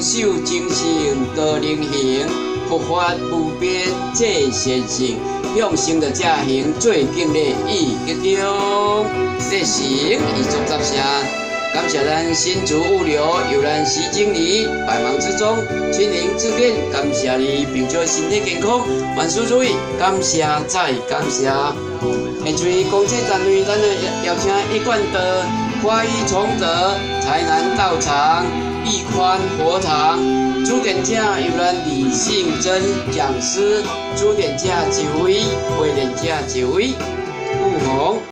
守精神多灵行，佛法无边这贤性，向生的正行最敬礼意吉中，这行以作杂声。感谢咱新竹物流由咱徐经理百忙之中亲临致电，感谢你，并祝身体健康，万事如意，感谢再感谢。下水公车站内，咱邀请一贯的花衣崇德、台南道场、义宽佛堂，主典者由咱李信珍讲师，主典者一位，会练者一位，顾宏。